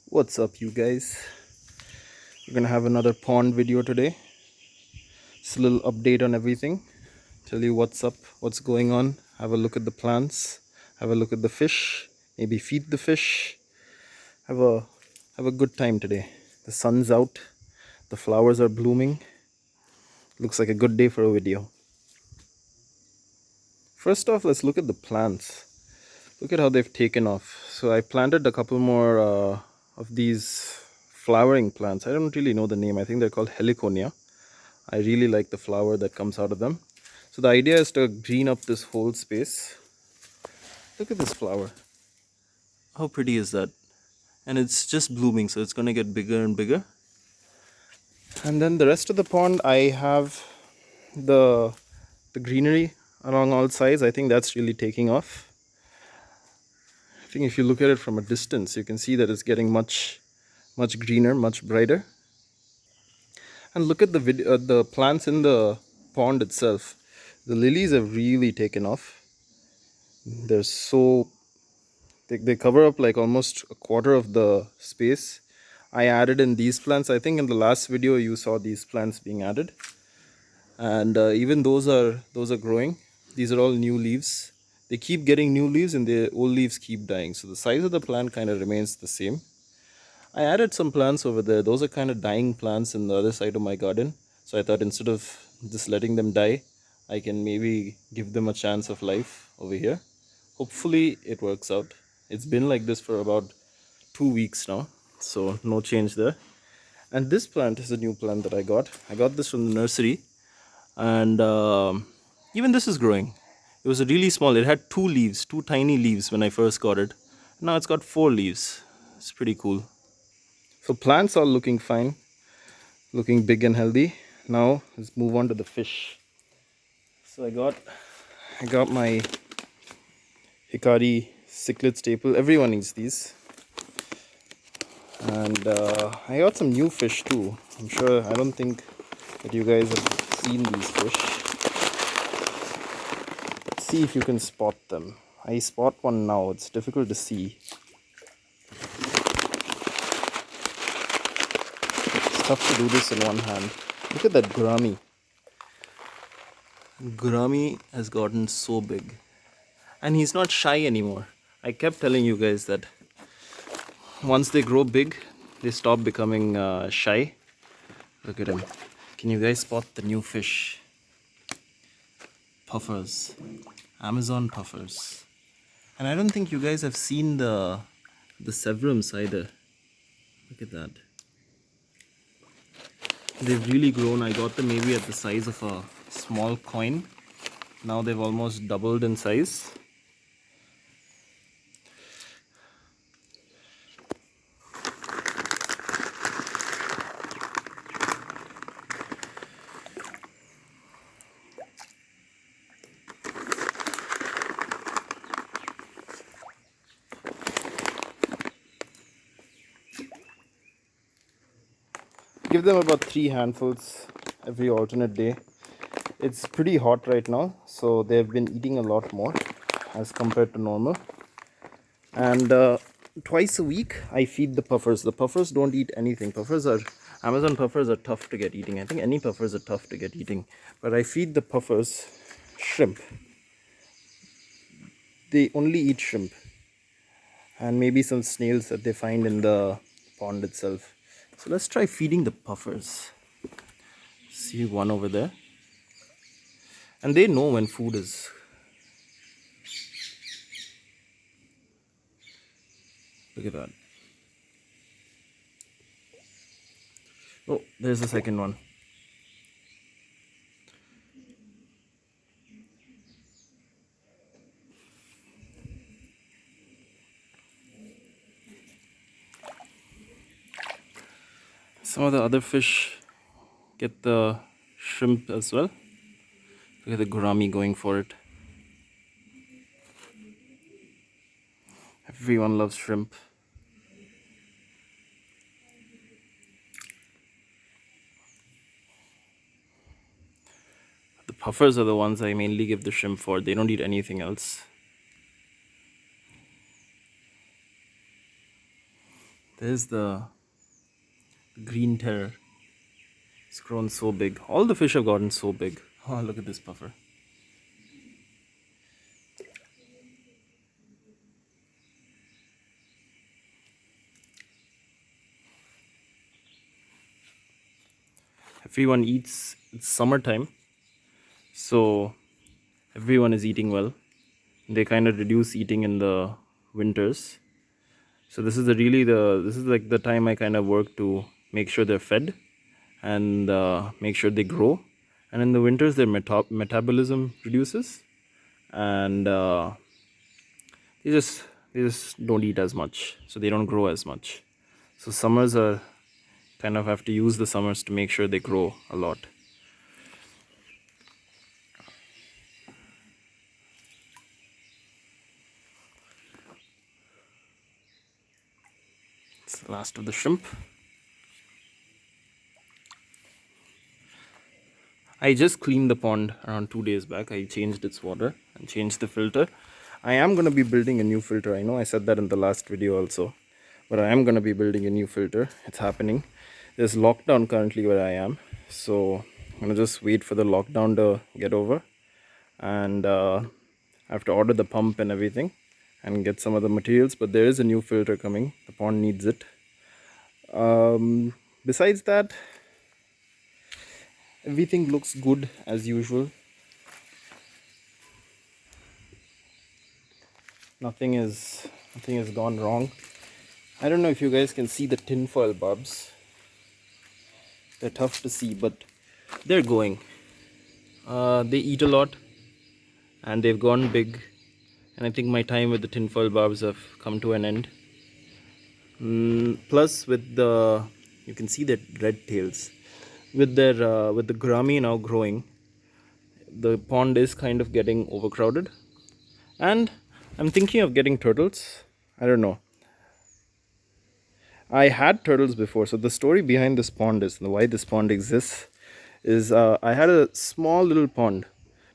What's up, you guys? We're gonna have another pond video today. It's a little update on everything. Tell you what's up, what's going on. Have a look at the plants. Have a look at the fish. Maybe feed the fish. Have a have a good time today. The sun's out. The flowers are blooming. Looks like a good day for a video. First off, let's look at the plants. Look at how they've taken off. So I planted a couple more of these flowering plants. I don't really know the name. I think they're called Heliconia. I really like the flower that comes out of them. So the idea is to green up this whole space. Look at this flower. How pretty is that? And it's just blooming, so it's going to get bigger and bigger. And then the rest of the pond, I have the greenery along all sides. I think that's really taking off. I think if you look at it from a distance, you can see that it's getting much greener, much brighter. And look at the plants in the pond itself. The lilies have really taken off. They're so they cover up like almost a quarter of the space. I added in these plants. I think in the last video you saw these plants being added, and even those are growing. These are all new leaves. They keep getting new leaves and the old leaves keep dying, so the size of the plant kind of remains the same. I added some plants over there. Those are kind of dying plants in the other side of my garden, so I thought instead of just letting them die, I can maybe give them a chance of life over here. Hopefully it works out. It's been like this for about 2 weeks now, so no change there. And this plant is a new plant that I got this from the nursery, and even this is growing. It was a really small, it had two tiny leaves when I first got it. Now it's got 4 leaves. It's pretty cool. So plants are looking fine, looking big and healthy. Now let's move on to the fish. So I got my Hikari cichlid staple. Everyone needs these. And I got some new fish too. I don't think that you guys have seen these fish. Let's see if you can spot them. I spot one now. It's difficult to see. It's tough to do this in one hand. Look at that gourami. Gourami has gotten so big. And he's not shy anymore. I kept telling you guys that once they grow big, they stop becoming shy. Look at him. Can you guys spot the new fish? Puffers. Amazon puffers. And I don't think you guys have seen the severums either. Look at that. They've really grown. I got them maybe at the size of a small coin. Now they've almost doubled in size. Give them about 3 handfuls every alternate day. It's pretty hot right now, so they've been eating a lot more as compared to normal. And twice a week I feed the puffers. The puffers don't eat anything. Amazon puffers are tough to get eating. I think any puffers are tough to get eating. But I feed the puffers shrimp. They only eat shrimp. And maybe some snails that they find in the pond itself. So let's try feeding the puffers. See one over there. And they know when food is. Look at that. Oh, there's the second one. Some of the other fish get the shrimp as well. Look at the gourami going for it. Everyone loves shrimp. The puffers are the ones I mainly give the shrimp for. They don't eat anything else. There's the green terror. It's grown so big. All the fish have gotten so big. Oh, look at this puffer. Everyone eats. It's summertime, so everyone is eating well. They kind of reduce eating in the winters. So this is this is like the time I kind of work to make sure they're fed and make sure they grow. And in the winters, their metabolism reduces, and they just they just don't eat as much, so they don't grow as much. So summers are kind of have to use the summers to make sure they grow a lot. It's the last of the shrimp. I just cleaned the pond around 2 days back. I changed its water and changed the filter. I am going to be building a new filter. I know I said that in the last video also, but I am going to be building a new filter. It's happening. There's lockdown currently where I am, so I'm going to just wait for the lockdown to get over, and I have to order the pump and everything and get some of the materials. But there is a new filter coming. The pond needs it. Besides that, everything looks good as usual. Nothing has gone wrong. I don't know if you guys can see the tinfoil bulbs. They're tough to see, but they're going. They eat a lot and they've gone big, and I think my time with the tinfoil bulbs have come to an end. Plus with the, you can see that red tails. With the gourami now growing, the pond is kind of getting overcrowded, and I'm thinking of getting turtles. I don't know. I had turtles before, so the story behind this pond is why this pond exists is I had a small little pond,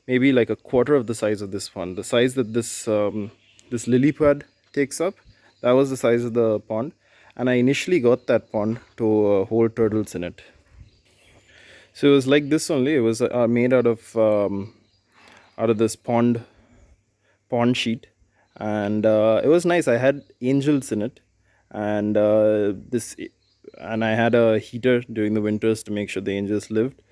maybe like a quarter of the size of this pond, the size that this lily pad takes up. That was the size of the pond, and I initially got that pond to hold turtles in it. So it was like this only. It was made out of this pond sheet, and it was nice. I had angels in it, and and I had a heater during the winters to make sure the angels lived.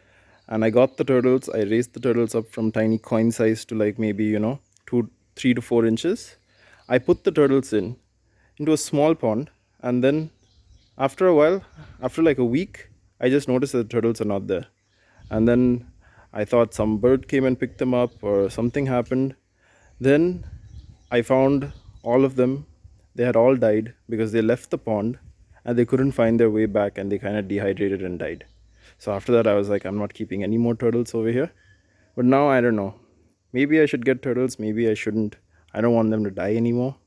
And I got the turtles. I raised the turtles up from tiny coin size to like maybe 3 to 4 inches. I put the turtles into a small pond, and then after a while, after like a week, I just noticed that the turtles are not there. And then I thought some bird came and picked them up or something happened. Then I found all of them. They had all died because they left the pond and they couldn't find their way back, and they kind of dehydrated and died. So after that, I was like, I'm not keeping any more turtles over here. But now I don't know. Maybe I should get turtles, maybe I shouldn't. I don't want them to die anymore.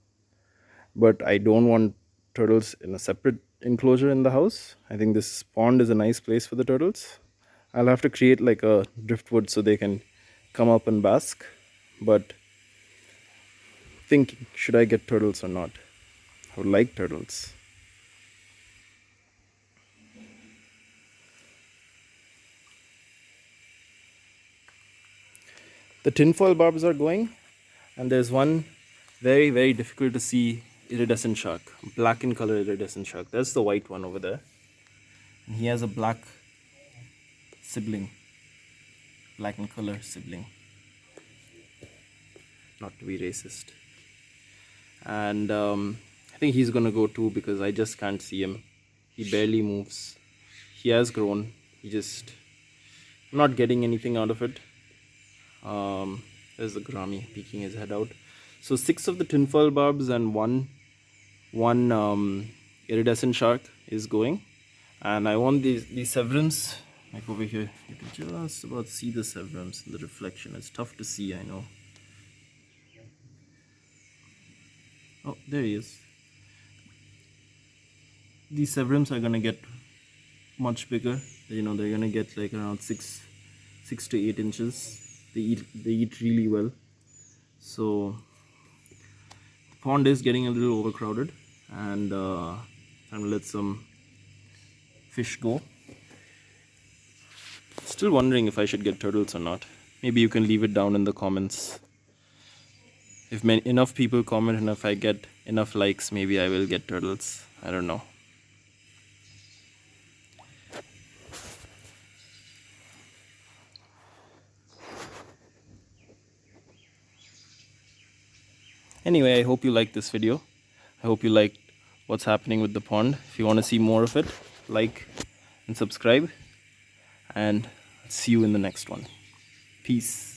But I don't want turtles in a separate enclosure in the house. I think this pond is a nice place for the turtles. I'll have to create like a driftwood so they can come up and bask. But thinking, should I get turtles or not? I would like turtles. The tinfoil barbs are going, and there's one very, very difficult to see iridescent shark, black in color iridescent shark. That's the white one over there. And he has a black sibling, black in color sibling. Not to be racist. And I think he's gonna go too because I just can't see him. He barely moves. He has grown. I'm not getting anything out of it. There's the gourami peeking his head out. So 6 of the tinfoil barbs and one iridescent shark is going, and I want these severums like over here. You can just about see the severums in the reflection. It's tough to see, I know. Oh, there he is. These severums are gonna get much bigger. They're gonna get like around 6 to 8 inches. They eat really well. So the pond is getting a little overcrowded, and and let some fish go. Still wondering if I should get turtles or not. Maybe you can leave it down in the comments. If enough people comment and if I get enough likes, maybe I will get turtles. I don't know. Anyway, I hope you liked this video. I hope you liked what's happening with the pond. If you want to see more of it, like and subscribe. And see you in the next one. Peace.